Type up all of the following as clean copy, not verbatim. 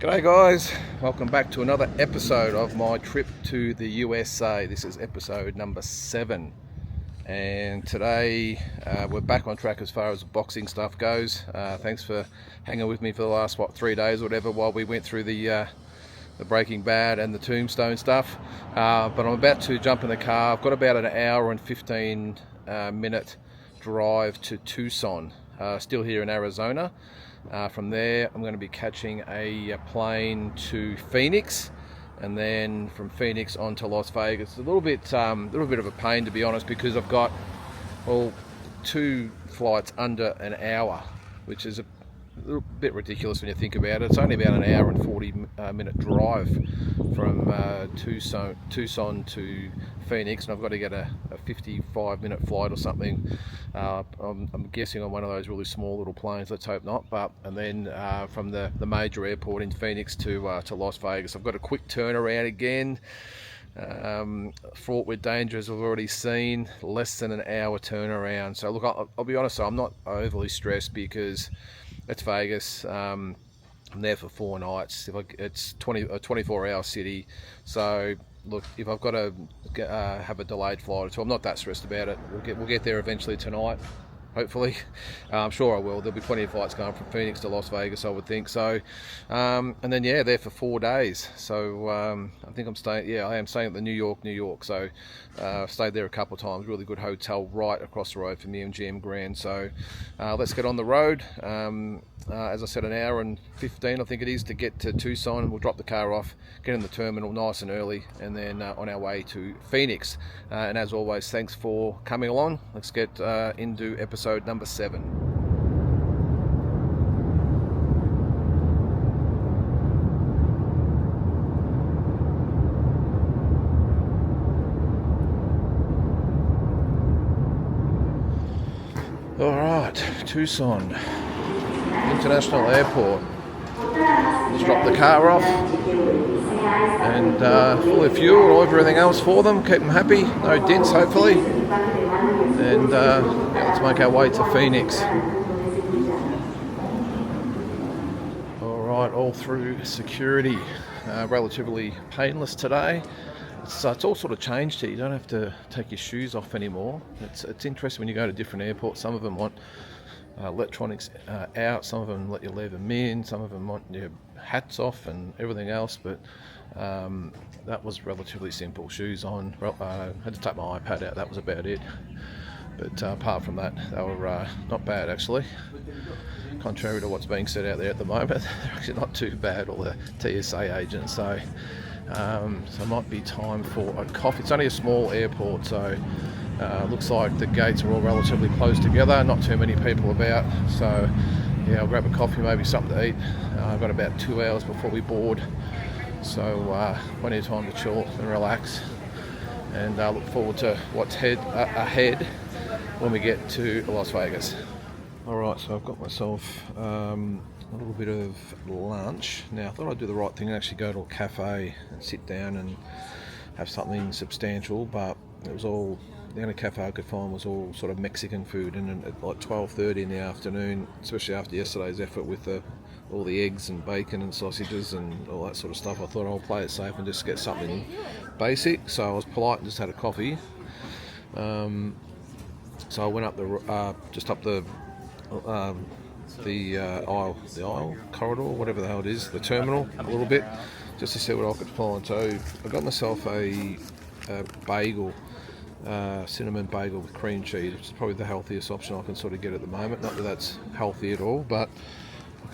G'day guys, welcome back to another episode of my trip to the USA. This is episode number 7 and today we're back on track as far as boxing stuff goes. Thanks for hanging with me for the last 3 days or whatever while we went through the Breaking Bad and the Tombstone stuff, but I'm about to jump in the car. I've got about an hour and 15 minute drive to Tucson, still here in Arizona. From there I'm going to be catching a plane to Phoenix, and then from Phoenix on to Las Vegas. A little bit of a pain, to be honest, because I've got 2 flights under an hour, which is a little bit ridiculous when you think about it. It's only about an hour and 40 minute drive from Tucson to Phoenix, and I've got to get a 55-minute flight or something. I'm guessing on one of those really small little planes. Let's hope not. And then from the major airport in Phoenix to Las Vegas. I've got a quick turnaround again. Fraught with danger, as I've already seen. Less than an hour turnaround. So look, I'll be honest, I'm not overly stressed because it's Vegas. I'm there for 4 nights. It's a 24-hour city. So look, if I've got to have a delayed flight, so I'm not that stressed about it. We'll get there eventually tonight, hopefully. I'm sure I will. There'll be plenty of flights going from Phoenix to Las Vegas, I would think. So, and then there for 4 days. So I think I'm staying. Yeah, I am staying at the New York. So I've stayed there a couple of times. Really good hotel right across the road from the MGM Grand. So let's get on the road. As I said, an hour and 15 I think it is to get to Tucson. We'll drop the car off, get in the terminal nice and early, and then on our way to Phoenix. And as always, thanks for coming along. Let's get into episode number 7. All right, Tucson International Airport. Just drop the car off and full of fuel, everything else for them, keep them happy, no dents hopefully, and let's make our way to Phoenix. Alright, all through security, relatively painless today. It's all sort of changed here. You don't have to take your shoes off anymore. It's interesting when you go to different airports. Some of them want electronics out, some of them let you leave them in, some of them want your hats off and everything else, but that was relatively simple. Shoes on, had to take my iPad out, that was about it. But apart from that, they were not bad actually. Contrary to what's being said out there at the moment, they're actually not too bad, all the TSA agents. So it might be time for a coffee. It's only a small airport, so looks like the gates are all relatively close together, not too many people about. So yeah, I'll grab a coffee, maybe something to eat. I've got about 2 hours before we board, so plenty of time to chill and relax, and look forward to what's ahead when we get to Las Vegas. Alright, so I've got myself a little bit of lunch. Now I thought I'd do the right thing and actually go to a cafe and sit down and have something substantial, but it was all, the only cafe I could find was all sort of Mexican food, and at like 12:30 in the afternoon, especially after yesterday's effort with all the eggs and bacon and sausages and all that sort of stuff, I thought I'll play it safe and just get something basic. So I was polite and just had a coffee. So I went up the aisle, corridor, whatever the hell it is, the terminal, a little bit, just to see what I could find. So I got myself a bagel, cinnamon bagel with cream cheese, which is probably the healthiest option I can sort of get at the moment. Not that that's healthy at all, but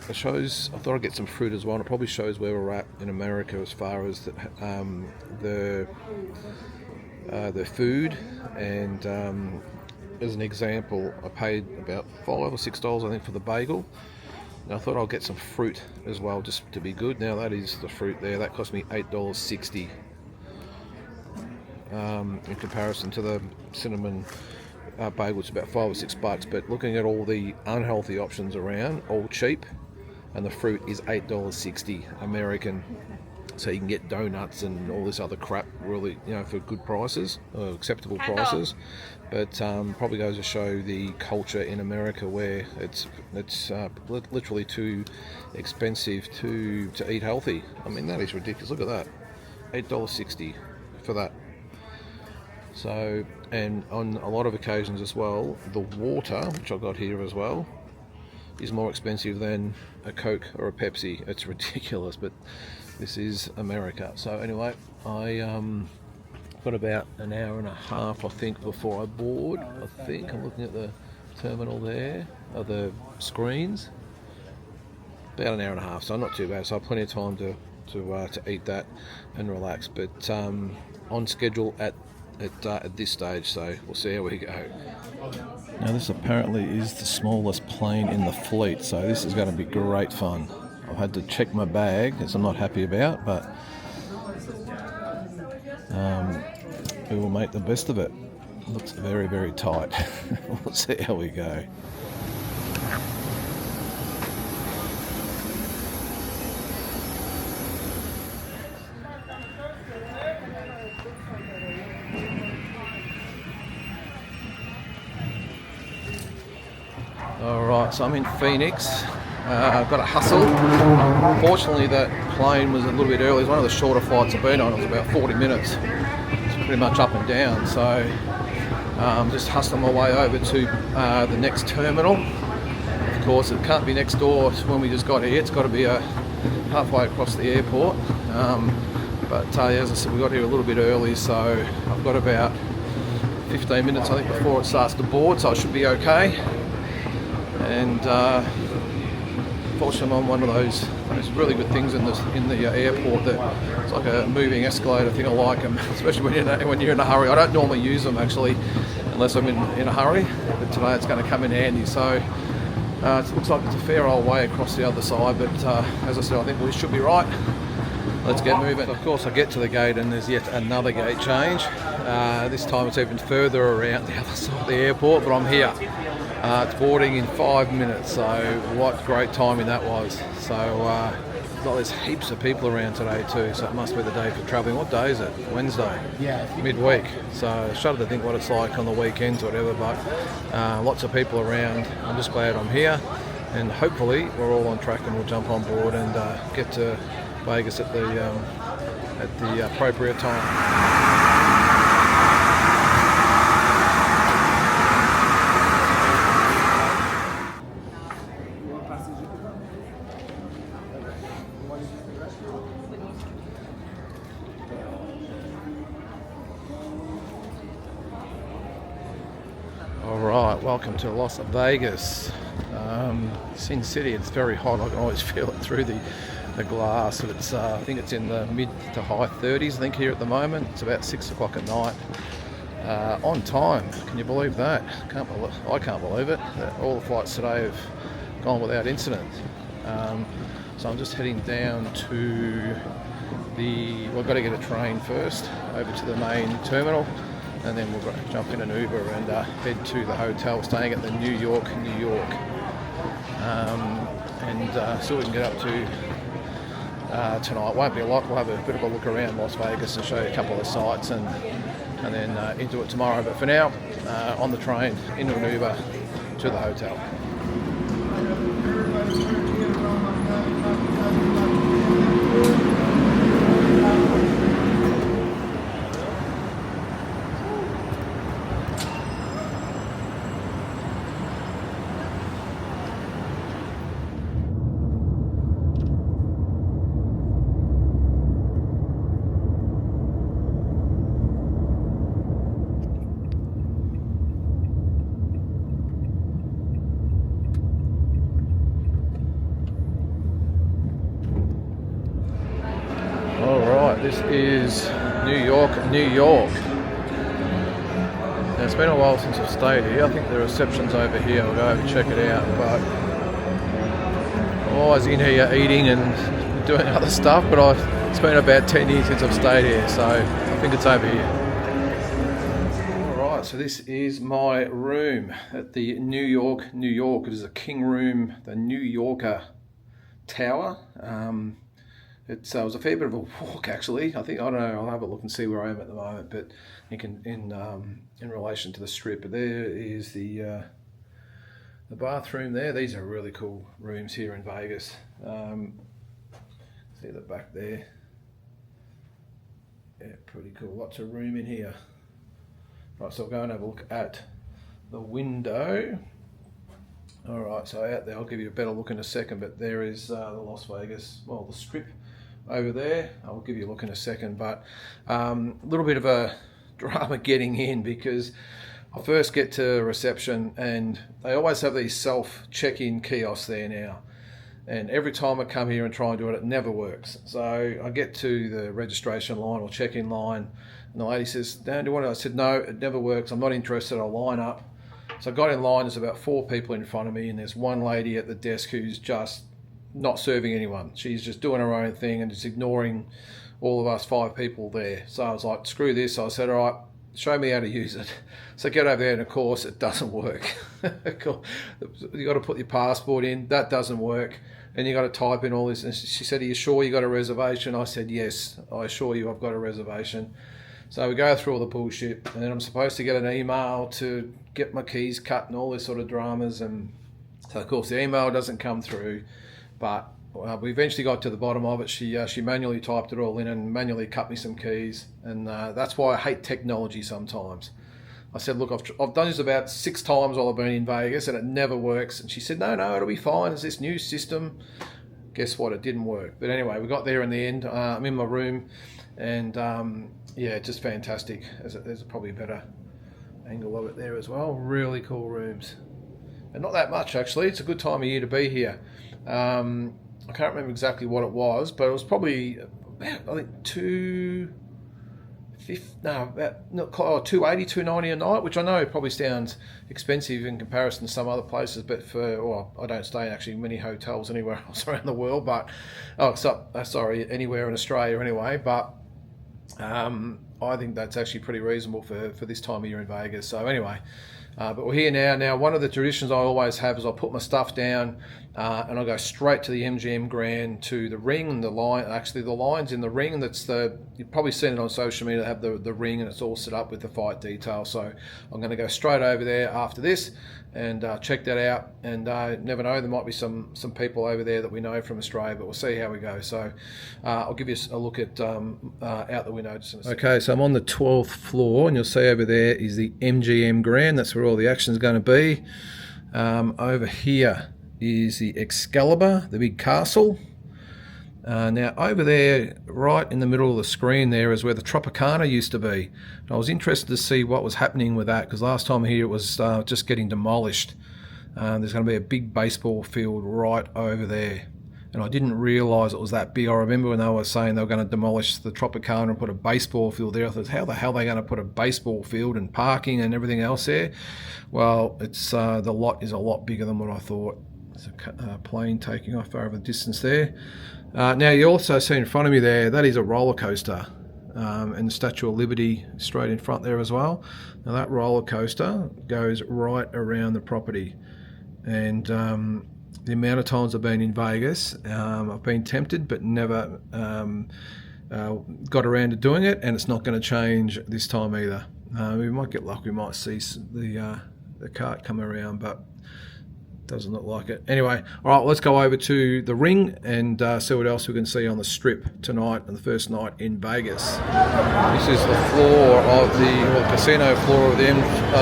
it shows. I thought I'd get some fruit as well, and it probably shows where we're at in America as far as the food. And as an example, I paid about $5 or $6 I think for the bagel. Now I thought I'll get some fruit as well just to be good. Now that is the fruit there. That cost me $8.60 in comparison to the cinnamon bagel. It's about $5 or $6. But looking at all the unhealthy options around, all cheap, and the fruit is $8.60 American. So you can get donuts and all this other crap really, for good prices, or acceptable prices. But probably goes to show the culture in America where it's literally too expensive to eat healthy. I mean, that is ridiculous. Look at that, $8.60 for that. So, and on a lot of occasions as well, the water, which I've got here as well, is more expensive than a Coke or a Pepsi. It's ridiculous, but this is America. So anyway, I got about an hour and a half, I think, before I board. I think I'm looking at the terminal there, of the screens. About an hour and a half, so not too bad. So I have plenty of time to eat that and relax. But on schedule at this stage, so we'll see how we go. Now this apparently is the smallest plane in the fleet, so this is going to be great fun. I've had to check my bag, as I'm not happy about, but we will make the best of it. Looks very, very tight. We'll see how we go. Alright, so I'm in Phoenix. I've got to hustle. Fortunately, that plane was a little bit early. It's one of the shorter flights I've been on. It was about 40 minutes. It's pretty much up and down. So just hustling my way over to the next terminal. Of course, it can't be next door when we just got here. It's got to be halfway across the airport. But as I said, we got here a little bit early, so I've got about 15 minutes, I think, before it starts to board, so I should be okay. And fortunately, I'm on one of those really good things in the airport that it's like a moving escalator thing. I like them, especially when you're in a hurry. I don't normally use them actually, unless I'm in a hurry. But today it's going to come in handy. So it looks like it's a fair old way across the other side. But as I said, I think we should be right. Let's get moving. Of course, I get to the gate and there's yet another gate change. This time it's even further around the other side of the airport, but I'm here. It's boarding in 5 minutes, so what great timing that was. So there's heaps of people around today too, so it must be the day for travelling. What day is it? Wednesday? Yeah. Midweek. So I shudder to think what it's like on the weekends or whatever, but lots of people around. I'm just glad I'm here, and hopefully we're all on track and we'll jump on board and get to Vegas at the appropriate time. Alright, welcome to Las Vegas. Sin City, it's very hot. I can always feel it through the glass. It's I think it's in the mid to high 30s, I think, here at the moment. It's about 6 o'clock at night. On time, can you believe that? I can't believe it. All the flights today have gone without incident. So I'm just heading down to we've got to get a train first over to the main terminal, and then we'll jump in an Uber and head to the hotel, staying at the New York, and see what we can get up to tonight. Won't be a lot. We'll have a bit of a look around Las Vegas and show you a couple of sites, and then into it tomorrow. But for now, on the train, into an Uber to the hotel. This is New York. Now, it's been a while since I've stayed here. I think the reception's over here. I'll go over and check it out. But I'm always in here eating and doing other stuff. But it's been about 10 years since I've stayed here, so I think it's over here. Alright, so this is my room at the New York. It is a king room, the New Yorker Tower. It was a fair bit of a walk, actually. I don't know. I'll have a look and see where I am at the moment. But in relation to the strip, but there is the bathroom there. These are really cool rooms here in Vegas. See the back there. Yeah, pretty cool. Lots of room in here. Right, so I'll go and have a look at the window. All right, so out there, I'll give you a better look in a second, but there is the Las Vegas, well, the strip over there. I'll give you a look in a second, but a little bit of a drama getting in, because I first get to reception and they always have these self-check-in kiosks there now. And every time I come here and try and do it, it never works. So I get to the registration line or check-in line, and the lady says, "Dan, do you want to?" I said, "No, it never works. I'm not interested. I'll line up." So I got in line. There's about 4 people in front of me, and there's one lady at the desk who's just not serving anyone. She's just doing her own thing and just ignoring all of us 5 people there. So I was like, screw this. So I said, all right, show me how to use it. So I get over there, and of course it doesn't work. You got to put your passport in. That doesn't work. And you got to type in all this. And she said, "Are you sure you got a reservation?" I said, "Yes, I assure you I've got a reservation." So we go through all the bullshit, and then I'm supposed to get an email to get my keys cut and all this sort of dramas. And so of course the email doesn't come through, but we eventually got to the bottom of it. She manually typed it all in and manually cut me some keys. And that's why I hate technology sometimes. I said, "Look, I've done this about 6 times while I've been in Vegas and it never works." And she said, no, it'll be fine. It's this new system. Guess what? It didn't work. But anyway, we got there in the end. I'm in my room, and yeah, just fantastic. There's probably a better angle of it there as well. Really cool rooms. And not that much, actually. It's a good time of year to be here. I can't remember exactly what it was, but it was probably about, I think, $280, $290 a night, which I know probably sounds expensive in comparison to some other places, but I don't stay in actually many hotels anywhere else around the world, but anywhere in Australia anyway, but I think that's actually pretty reasonable for this time of year in Vegas. So anyway, but we're here now. Now, one of the traditions I always have is I put my stuff down and I go straight to the MGM Grand, to the ring and the line. Actually, the line's in the ring, and you've probably seen it on social media. They have the ring, and it's all set up with the fight detail. So I'm going to go straight over there after this and check that out. And never know, there might be some people over there that we know from Australia, but we'll see how we go. So I'll give you a look at out the window just in a second. Okay, so I'm on the 12th floor, and you'll see over there is the MGM Grand. That's where all the action's going to be. Over here is the Excalibur, the big castle. Now over there, right in the middle of the screen there, is where the Tropicana used to be. And I was interested to see what was happening with that, because last time here it was just getting demolished. There's going to be a big baseball field right over there, and I didn't realise it was that big. I remember when they were saying they were going to demolish the Tropicana and put a baseball field there. I thought, how the hell are they going to put a baseball field and parking and everything else there? Well, it's the lot is a lot bigger than what I thought. There's a plane taking off over the distance there. Now you also see in front of me there, that is a roller coaster, and the Statue of Liberty straight in front there as well. Now that roller coaster goes right around the property, and the amount of times I've been in Vegas, I've been tempted but never got around to doing it, and it's not going to change this time either. We might get lucky, we might see the cart come around, but doesn't look like it. Anyway, all right, let's go over to the ring and see what else we can see on the strip tonight and the first night in Vegas. This is the floor of the casino floor of the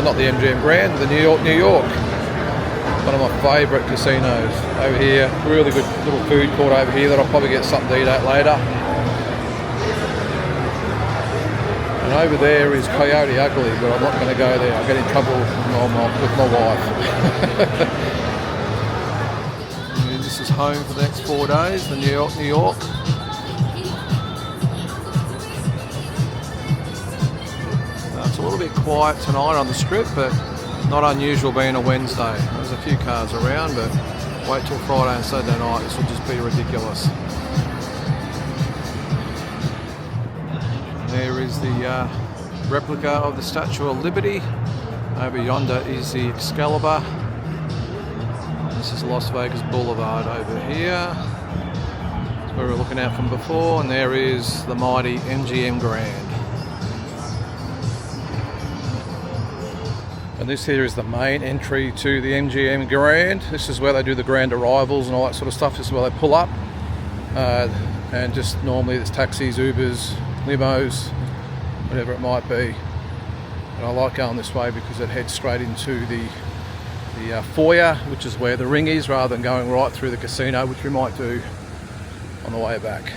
not the MGM Grand, the New York. One of my favourite casinos over here. Really good little food court over here that I'll probably get something to eat at later. And over there is Coyote Ugly, but I'm not going to go there. I'll get in trouble with my wife. This is home for the next 4 days, the New York. It's a little bit quiet tonight on the strip, but not unusual being a Wednesday. There's a few cars around, but wait till Friday and Saturday night, this will just be ridiculous. There is the replica of the Statue of Liberty. Over yonder is the Excalibur. This is Las Vegas Boulevard over here. It's where we were looking out from before, and there is the mighty MGM Grand. And this here is the main entry to the MGM Grand. This is where they do the grand arrivals and all that sort of stuff. This is where they pull up. And just normally there's taxis, Ubers, limos, whatever it might be. And I like going this way because it heads straight into the foyer, which is where the ring is, rather than going right through the casino, which we might do on the way back.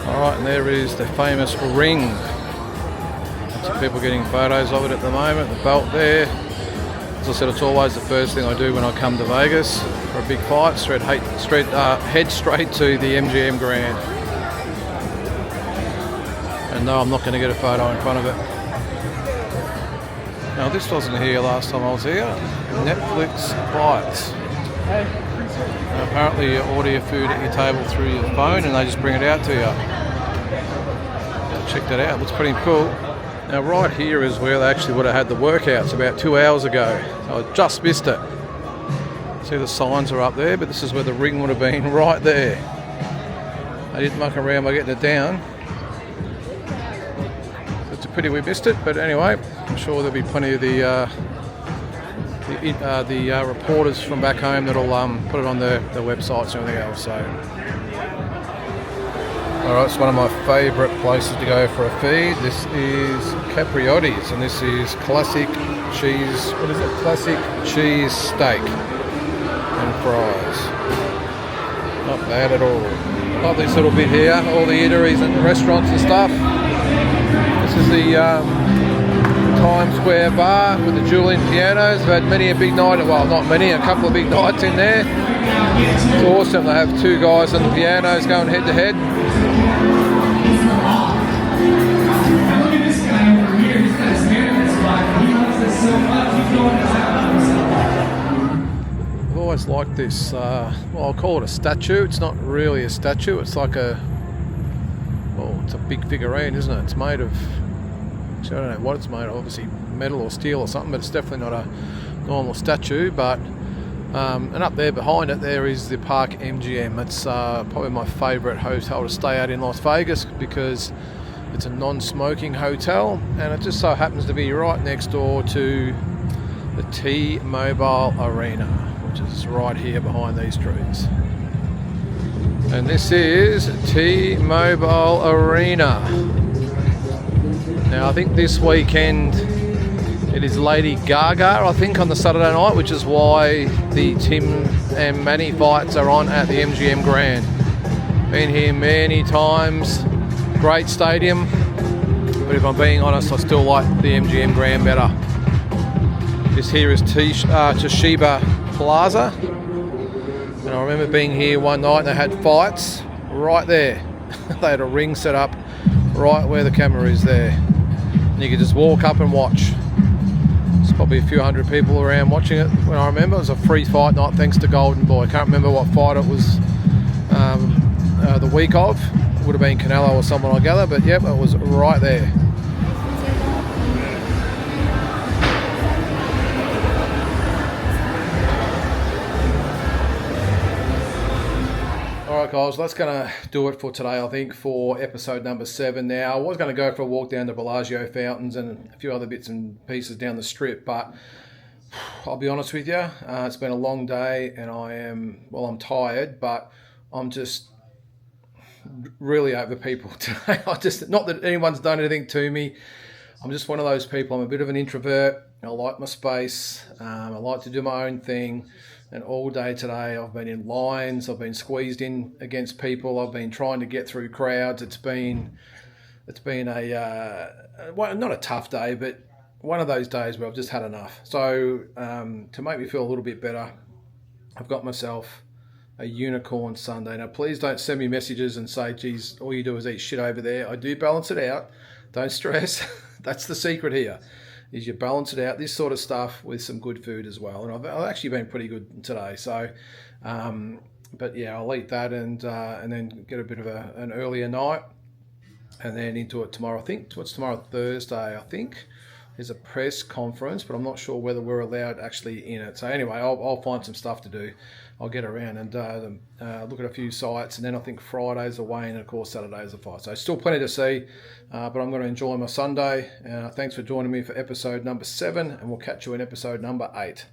Alright, and there is the famous ring. Lots of people getting photos of it at the moment, the belt there. As I said, it's always the first thing I do when I come to Vegas for a big fight, head straight to the MGM Grand. And no, I'm not going to get a photo in front of it. Now, this wasn't here last time I was here. Netflix Bites. Now, apparently you order your food at your table through your phone and they just bring it out to you. Check that out, looks pretty cool. Now right here is where they actually would have had the workouts about 2 hours ago. So I just missed it. See, the signs are up there, but this is where the ring would have been, right there. I didn't muck around by getting it down. So it's a pity we missed it, but anyway, I'm sure there'll be plenty of the reporters from back home that'll put it on their websites and everything else. So. Alright, it's one of my favourite places to go for a feed. This is Capriotti's, and this is classic cheese, what is it? Classic cheese steak and fries. Not bad at all. Like this little bit here, all the eateries and restaurants and stuff. This is the Times Square bar with the Julian pianos. I've had many a big night, well not many, a couple of big nights in there. It's awesome. They have two guys on the pianos going head to head. I've always liked this, well, I'll call it a statue. It's not really a statue, it's like it's a big figurine, isn't it? It's made of, actually I don't know what it's made of, obviously metal or steel or something, but it's definitely not a normal statue. But and up there behind it there is the Park MGM. It's probably my favourite hotel to stay at in Las Vegas because it's a non-smoking hotel, and it just so happens to be right next door to the T-Mobile Arena, which is right here behind these trees. And this is T-Mobile Arena. Now I think this weekend it is Lady Gaga, I think, on the Saturday night, which is why the Tim and Manny fights are on at the MGM Grand. Been here many times. Great stadium, but if I'm being honest, I still like the MGM Grand better. This here is Toshiba Plaza, and I remember being here one night and they had fights right there. They had a ring set up right where the camera is there, and you could just walk up and watch. There's probably a few hundred people around watching it. When I remember, it was a free fight night thanks to Golden Boy. I can't remember what fight it was the week of. It would have been Canelo or someone, I gather, but yep, it was right there. Alright guys, that's going to do it for today, I think, for episode number 7 now. I was going to go for a walk down the Bellagio fountains and a few other bits and pieces down the strip, but I'll be honest with you, it's been a long day and I'm tired, but I'm just really over people today. Not that anyone's done anything to me. I'm just one of those people. I'm a bit of an introvert. I like my space. I like to do my own thing. And all day today, I've been in lines. I've been squeezed in against people. I've been trying to get through crowds. It's been not a tough day, but one of those days where I've just had enough. So to make me feel a little bit better, I've got myself a unicorn sundae. Now, please don't send me messages and say, geez, all you do is eat shit over there. I do balance it out. Don't stress. That's the secret here, is you balance it out, this sort of stuff, with some good food as well. And I've actually been pretty good today. So, but yeah, I'll eat that and then get a bit of an earlier night. and then into it tomorrow. I think what's tomorrow, Thursday, I think. There's a press conference, but I'm not sure whether we're allowed actually in it. So anyway, I'll find some stuff to do. I'll get around and look at a few sites, and then I think Friday's a weigh-in, and of course Saturday's a fight. So still plenty to see, but I'm going to enjoy my Sunday. Thanks for joining me for episode number 7, and we'll catch you in episode number 8.